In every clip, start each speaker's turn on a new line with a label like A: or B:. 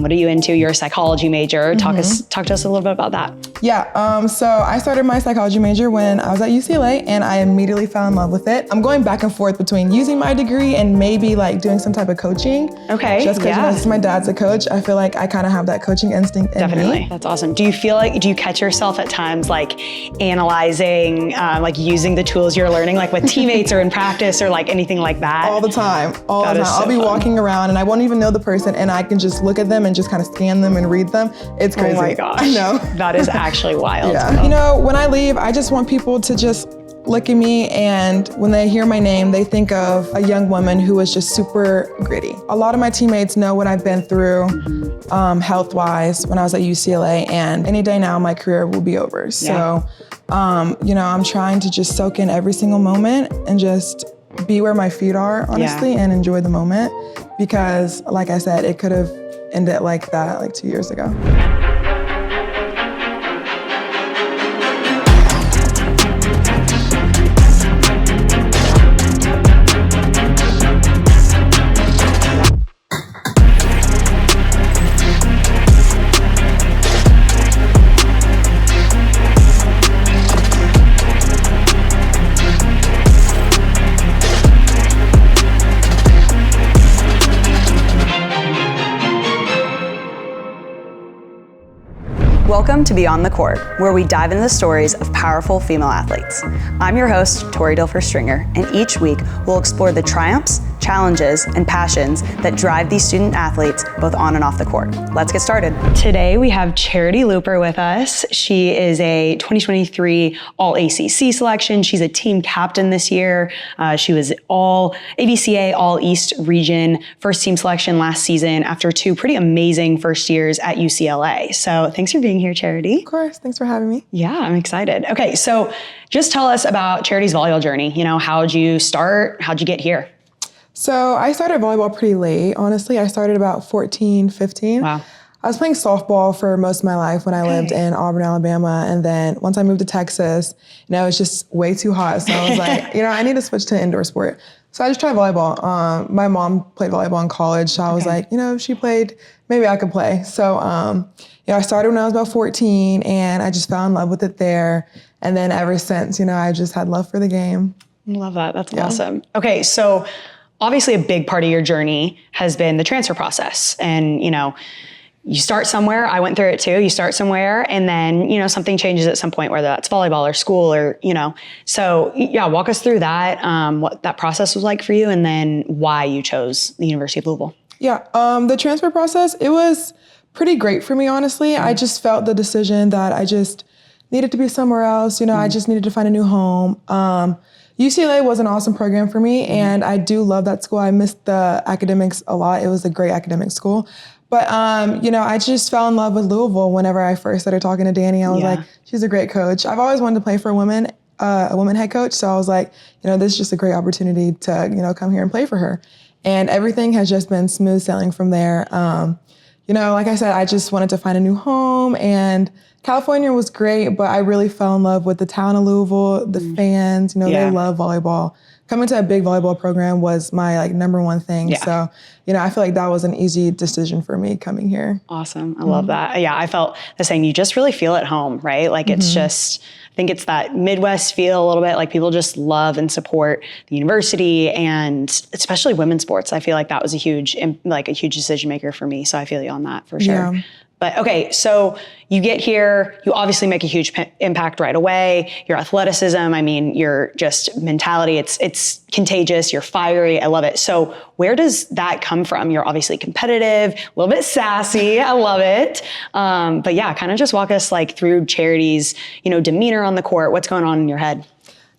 A: What are you into? You're a psychology major. Talk to us a little bit about that.
B: Yeah, so I started my psychology major when I was at UCLA, and I immediately fell in love with it. I'm going back and forth between using my degree and maybe like doing some type of coaching.
A: Okay,
B: just because my dad's a coach, I feel like I kind of have that coaching instinct in
A: Definitely,
B: me.
A: That's awesome. Do you catch yourself at times like analyzing, like using the tools you're learning, like with teammates or in practice or like anything like that?
B: All the time, all the time.
A: So
B: I'll be walking around and I won't even know the person, and I can just look at them and just kind of scan them and read them. It's crazy.
A: Oh my gosh.
B: I know.
A: That is actually wild.
B: Yeah. You know, when I leave, I just want people to just look at me, and when they hear my name, they think of a young woman who was just super gritty. A lot of my teammates know what I've been through health-wise when I was at UCLA, and any day now my career will be over. So, you know, I'm trying to just soak in every single moment and just be where my feet are, honestly, and enjoy the moment, because like I said, it could have ended like that like 2 years ago.
A: Welcome to Beyond the Court, where we dive into the stories of powerful female athletes. I'm your host, Tori Dilfer-Stringer, and each week we'll explore the triumphs, challenges, and passions that drive these student athletes both on and off the court. Let's get started. Today we have Charitie Luper with us. She is a 2023 All-ACC selection. She's a team captain this year. She was All-ABCA, All-East region, first team selection last season after 2 pretty amazing first years at UCLA. So thanks for being here, Charitie.
B: Of course, thanks for having me.
A: Yeah, I'm excited. Okay, so just tell us about Charitie's volleyball journey. You know, how'd you start? How'd you get here?
B: So I started volleyball pretty late, honestly. I started about 14, 15.
A: Wow.
B: I was playing softball for most of my life when I lived in Auburn, Alabama. And then once I moved to Texas, you know, it's just way too hot. So I was like, you know, I need to switch to an indoor sport. So I just tried volleyball. My mom played volleyball in college. So I was like, you know, if she played, maybe I could play. So, you know, I started when I was about 14 and I just fell in love with it there. And then ever since, you know, I just had love for the game.
A: Love that. That's awesome. Okay, so obviously a big part of your journey has been the transfer process. And, you know, you start somewhere. I went through it too. You start somewhere and then, you know, something changes at some point, whether that's volleyball or school or, you know. So yeah, walk us through that, what that process was like for you and then why you chose the University of Louisville. Yeah,
B: the transfer process, it was pretty great for me, honestly. I just felt the decision that I just needed to be somewhere else. You know, I just needed to find a new home. UCLA was an awesome program for me, and I do love that school. I missed the academics a lot. It was a great academic school. But, you know, I just fell in love with Louisville whenever I first started talking to Danny. I was like, she's a great coach. I've always wanted to play for a woman head coach. So I was like, you know, this is just a great opportunity to, you know, come here and play for her. And everything has just been smooth sailing from there. You know, like I said, I just wanted to find a new home, and California was great, but I really fell in love with the town of Louisville, the fans, you know, they love volleyball. Coming to a big volleyball program was my like number one thing. So, you know, I feel like that was an easy decision for me coming here.
A: Awesome. I love that. Yeah, I felt the same. You just really feel at home, right? Like it's just, I think it's that Midwest feel a little bit, like people just love and support the university and especially women's sports. I feel like that was a huge decision maker for me. So I feel you on that for sure. Yeah. But okay, so you get here, you obviously make a huge impact right away. Your athleticism, I mean, your just mentality, it's contagious, you're fiery, I love it. So where does that come from? You're obviously competitive, a little bit sassy, I love it. But yeah, kind of just walk us like through Charitie's, you know, demeanor on the court, what's going on in your head?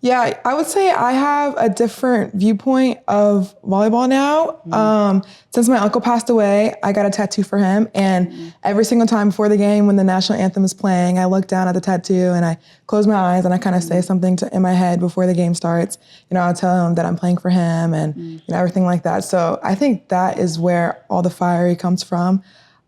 B: Yeah, I would say I have a different viewpoint of volleyball now. Since my uncle passed away, I got a tattoo for him. And every single time before the game when the national anthem is playing, I look down at the tattoo and I close my eyes and I kind of say something in my head before the game starts. You know, I'll tell him that I'm playing for him and you know, everything like that. So I think that is where all the fiery comes from.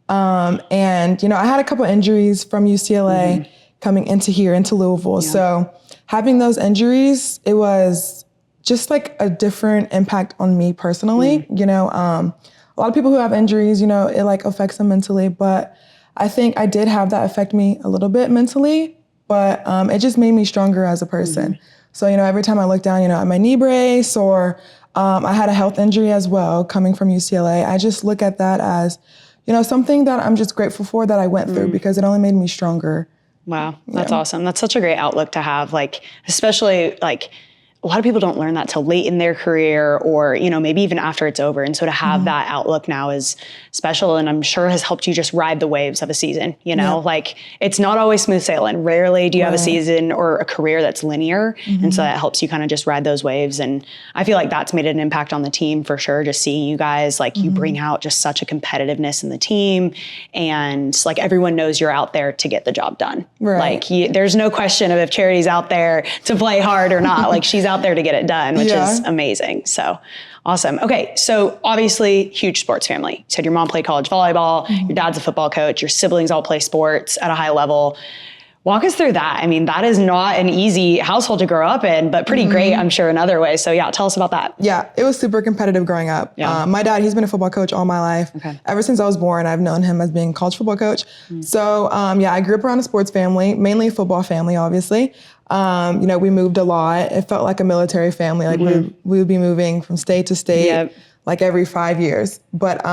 B: And, you know, I had a couple injuries from UCLA coming into Louisville. So having those injuries, it was just like a different impact on me personally. You know, a a lot of people who have injuries, it like affects them mentally, but I think I did have that affect me a little bit mentally, but it just made me stronger as a person. So, every time I look down, at my knee brace or I had a health injury as well coming from UCLA, I just look at that as, something that I'm just grateful for that I went through because it only made me stronger.
A: Wow, that's awesome. That's such a great outlook to have, like, especially like a lot of people don't learn that till late in their career or, maybe even after it's over. And so to have that outlook now is special, and I'm sure has helped you just ride the waves of a season, like it's not always smooth sailing. Rarely do you have a season or a career that's linear. And so that helps you kind of just ride those waves. And I feel like that's made an impact on the team for sure. Just seeing you guys, like you bring out just such a competitiveness in the team, and like everyone knows you're out there to get the job done. Like there's no question of if Charity's out there to play hard or not, like she's out there to get it done, which is amazing. So awesome. Okay. So obviously huge sports family. You said your mom played college volleyball, your dad's a football coach, your siblings all play sports at a high level. Walk us through that. I mean, that is not an easy household to grow up in, but pretty great, I'm sure, in other ways. So tell us about that.
B: Yeah, it was super competitive growing up. My dad, he's been a football coach all my life. Ever since I was born, I've known him as being a college football coach. So I grew up around a sports family, mainly a football family, obviously. We moved a lot. It felt like a military family. Like we would be moving from state to state, like every 5 years. But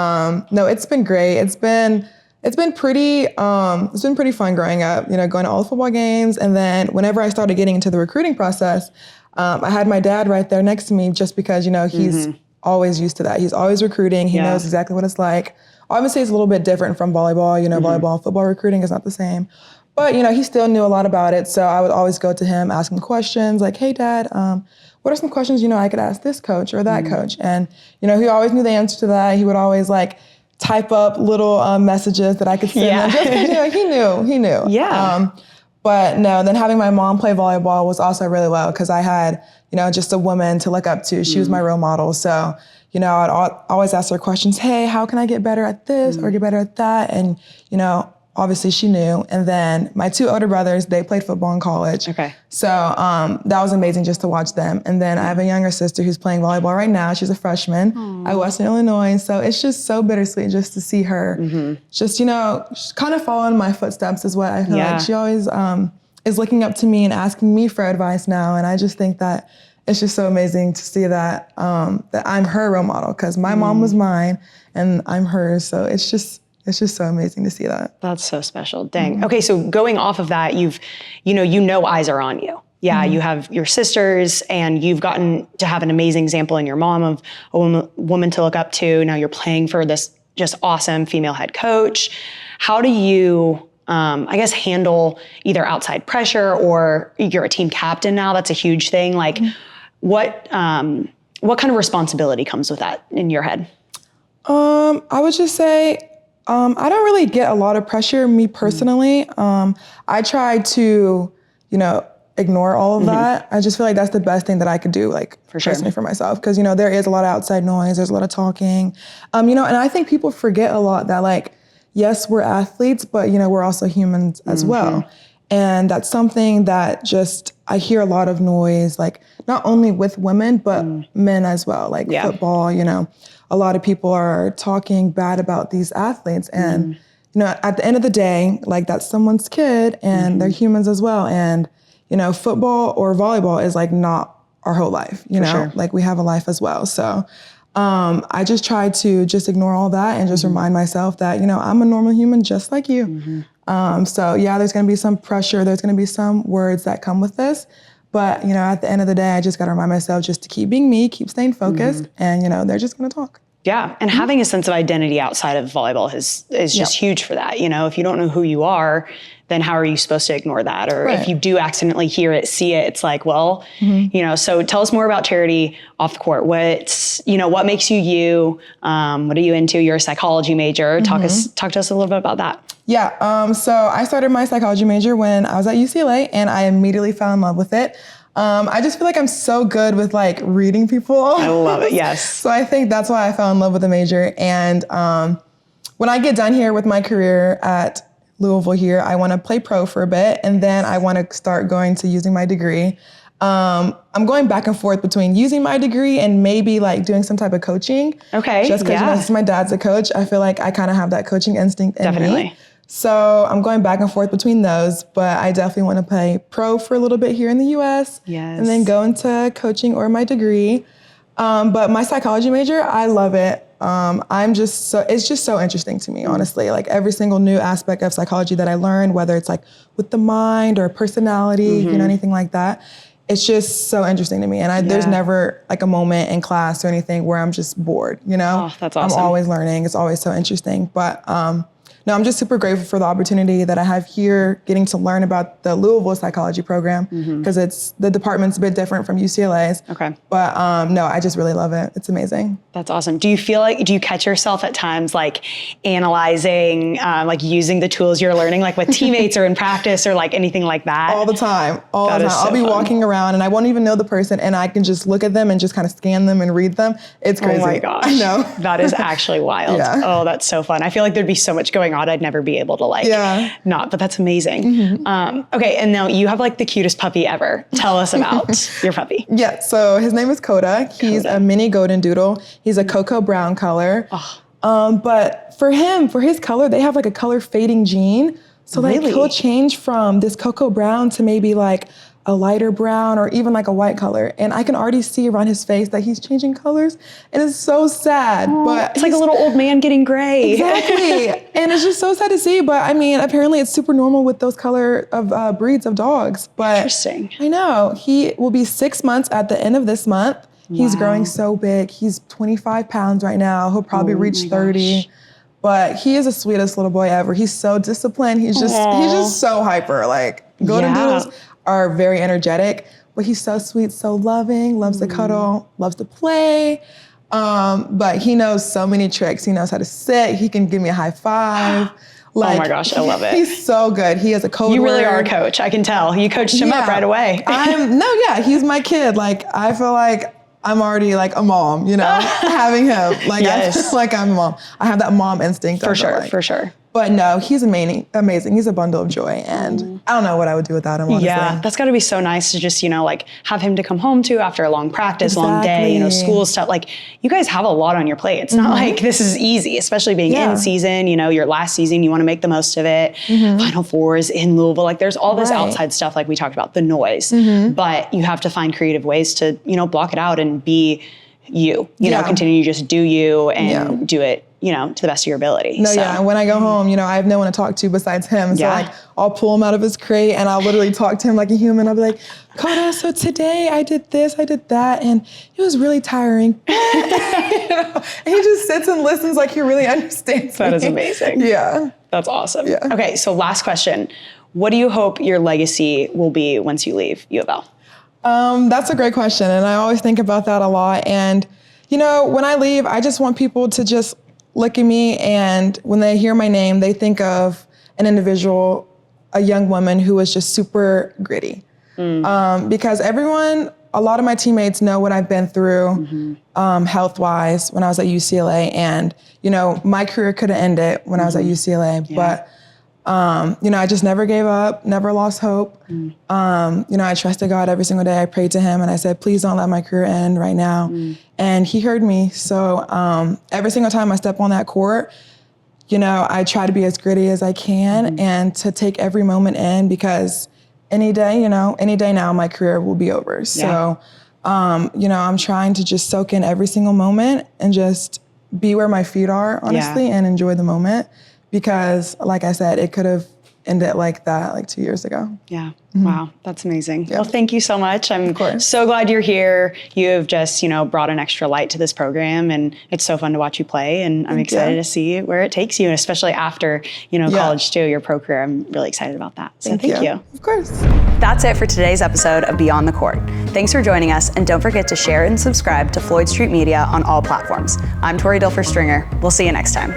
B: no, it's been great. It's been pretty fun growing up, going to all the football games. And then whenever I started getting into the recruiting process, I had my dad right there next to me just because, he's always used to that. He's always recruiting. He knows exactly what it's like. Obviously, it's a little bit different from volleyball. Volleyball and football recruiting is not the same. But, he still knew a lot about it. So I would always go to him, ask him questions like, hey, Dad, what are some questions, I could ask this coach or that coach? And, he always knew the answer to that. He would always type up little messages that I could send him just because, he knew. But no, then having my mom play volleyball was also really well because I had, just a woman to look up to. She was my role model. So, I'd always ask her questions. Hey, how can I get better at this or get better at that? And, obviously she knew. And then my two older brothers, they played football in college. So that was amazing just to watch them. And then I have a younger sister who's playing volleyball right now. She's a freshman at Western Illinois. So it's just so bittersweet just to see her just, kind of follow in my footsteps is what I feel like. She always is looking up to me and asking me for advice now. And I just think that it's just so amazing to see that that I'm her role model because my mom was mine and I'm hers. So it's just so amazing to see that.
A: That's so special. Dang. Okay, so going off of that, eyes are on you. You have your sisters and you've gotten to have an amazing example in your mom of a woman to look up to. Now you're playing for this just awesome female head coach. How do you, handle either outside pressure or you're a team captain now? That's a huge thing. Like what kind of responsibility comes with that in your head?
B: I would just say, I don't really get a lot of pressure, me personally. I try to, ignore all of that. I just feel like that's the best thing that I could do, personally for myself. Because, there is a lot of outside noise. There's a lot of talking. And I think people forget a lot that, yes, we're athletes, but, we're also humans as well. And that's something that I hear a lot of noise, not only with women, but men as well, football, a lot of people are talking bad about these athletes. And, at the end of the day, that's someone's kid and they're humans as well. And, football or volleyball is not our whole life, we have a life as well. So I just try to just ignore all that and just remind myself that, I'm a normal human just like you. So there's going to be some pressure. There's going to be some words that come with this. But, at the end of the day, I just got to remind myself just to keep being me, keep staying focused, and, they're just going to talk.
A: Yeah, and having a sense of identity outside of volleybal is just huge for that. If you don't know who you are, then how are you supposed to ignore that? Or if you do accidentally hear it, see it, it's like, well, so tell us more about Charitie off the court. What makes you you? What are you into? You're a psychology major. Talk to us a little bit about that.
B: Yeah, so I started my psychology major when I was at UCLA and I immediately fell in love with it. I just feel like I'm so good with reading people.
A: I love it, yes.
B: So I think that's why I fell in love with the major. And when I get done here with my career at Louisville here, I want to play pro for a bit. And then I want to start going to using my degree. I'm going back and forth between using my degree and maybe like doing some type of coaching.
A: Okay.
B: Just because my dad's a coach, I feel like I kind of have that coaching instinct in me. So I'm going back and forth between those, but I definitely want to play pro for a little bit here in the US.
A: Yes.
B: And then go into coaching or my degree. But my psychology major, I love it. It's just so interesting to me, honestly. Like every single new aspect of psychology that I learned, whether it's like with the mind or personality, you know, anything like that. It's just so interesting to me. And there's never like a moment in class or anything where I'm just bored, you know?
A: Oh, that's awesome.
B: I'm always learning. It's always so interesting. But no, I'm just super grateful for the opportunity that I have here, getting to learn about the Louisville psychology program, because the department's a bit different from UCLA's.
A: Okay.
B: But no, I just really love it. It's amazing.
A: That's awesome. Do you catch yourself at times like analyzing, like using the tools you're learning, like with teammates or in practice or like anything like that?
B: All the time. I'll be walking around and I won't even know the person and I can just look at them and just kind of scan them and read them. It's crazy.
A: Oh my gosh.
B: I know.
A: That is actually wild.
B: Yeah.
A: Oh, that's so fun. I feel like there'd be so much going on. I'd never be able to not, but that's amazing. Okay. And now you have like the cutest puppy ever. Tell us about your puppy.
B: Yeah. So his name is Coda. He's a mini golden doodle. He's a cocoa brown color. Oh. But for his color, they have like a color fading gene. So like he'll change from this cocoa brown to maybe like a lighter brown or even like a white color. And I can already see around his face that he's changing colors. And it's so sad. But
A: it's like a little old man getting gray.
B: Exactly. And it's just so sad to see. But I mean, apparently it's super normal with those color of breeds of dogs. But
A: interesting.
B: I know. He will be 6 months at the end of this month. He's growing so big. He's 25 pounds right now. He'll probably reach 30. Gosh. But he is the sweetest little boy ever. He's so disciplined. He's just so hyper. Like golden doodles are very energetic, but he's so sweet, so loving, loves to cuddle, loves to play. But he knows so many tricks. He knows how to sit. He can give me a high five.
A: Like, oh my gosh, I love it.
B: He's so good. He has a code word.
A: You really are a coach. I can tell. You coached him up right away.
B: He's my kid. Like, I feel like I'm already like a mom, you know, having him. Like, I feel like I'm a mom. I have that mom instinct.
A: For sure.
B: But no, he's amazing. He's a bundle of joy. And I don't know what I would do without him, honestly.
A: Yeah, that's got to be so nice to just, you know, like have him to come home to after a long practice, long day, you know, school stuff. Like you guys have a lot on your plate. It's not like this is easy, especially being in season, you know, your last season, you want to make the most of it. Final Fours in Louisville. Like there's all this outside stuff like we talked about, the noise. But you have to find creative ways to, you know, block it out and be you know, continue to just do you and do it, you know, to the best of your ability.
B: No, and when I go home, you know, I have no one to talk to besides him. So like, I'll pull him out of his crate and I'll literally talk to him like a human. I'll be like, Coda, so today I did this, I did that, and it was really tiring. You know? And he just sits and listens like he really understands
A: That is amazing.
B: Yeah.
A: That's awesome.
B: Yeah.
A: Okay, so last question. What do you hope your legacy will be once you leave U of L?
B: That's a great question. And I always think about that a lot. And, you know, when I leave, I just want people to just look at me and when they hear my name, they think of an individual, a young woman who was just super gritty. Because a lot of my teammates know what I've been through health-wise when I was at UCLA. And, you know, my career could have ended when I was at UCLA. But you know, I just never gave up, never lost hope. You know, I trusted God every single day. I prayed to him and I said, please don't let my career end right now. And he heard me. So every single time I step on that court, you know, I try to be as gritty as I can and to take every moment in because any day now my career will be over. So, you know, I'm trying to just soak in every single moment and just be where my feet are, honestly, and enjoy the moment. Because, like I said, it could have ended like that like 2 years ago.
A: Yeah. Wow. That's amazing. Well, thank you so much. I'm so glad you're here. You have just, you know, brought an extra light to this program and it's so fun to watch you play. And I'm excited to see where it takes you. And especially after, you know, college too, your pro career. I'm really excited about that. So thank you.
B: Of course.
A: That's it for today's episode of Beyond the Court. Thanks for joining us. And don't forget to share and subscribe to Floyd Street Media on all platforms. I'm Tori Dilfer-Stringer. We'll see you next time.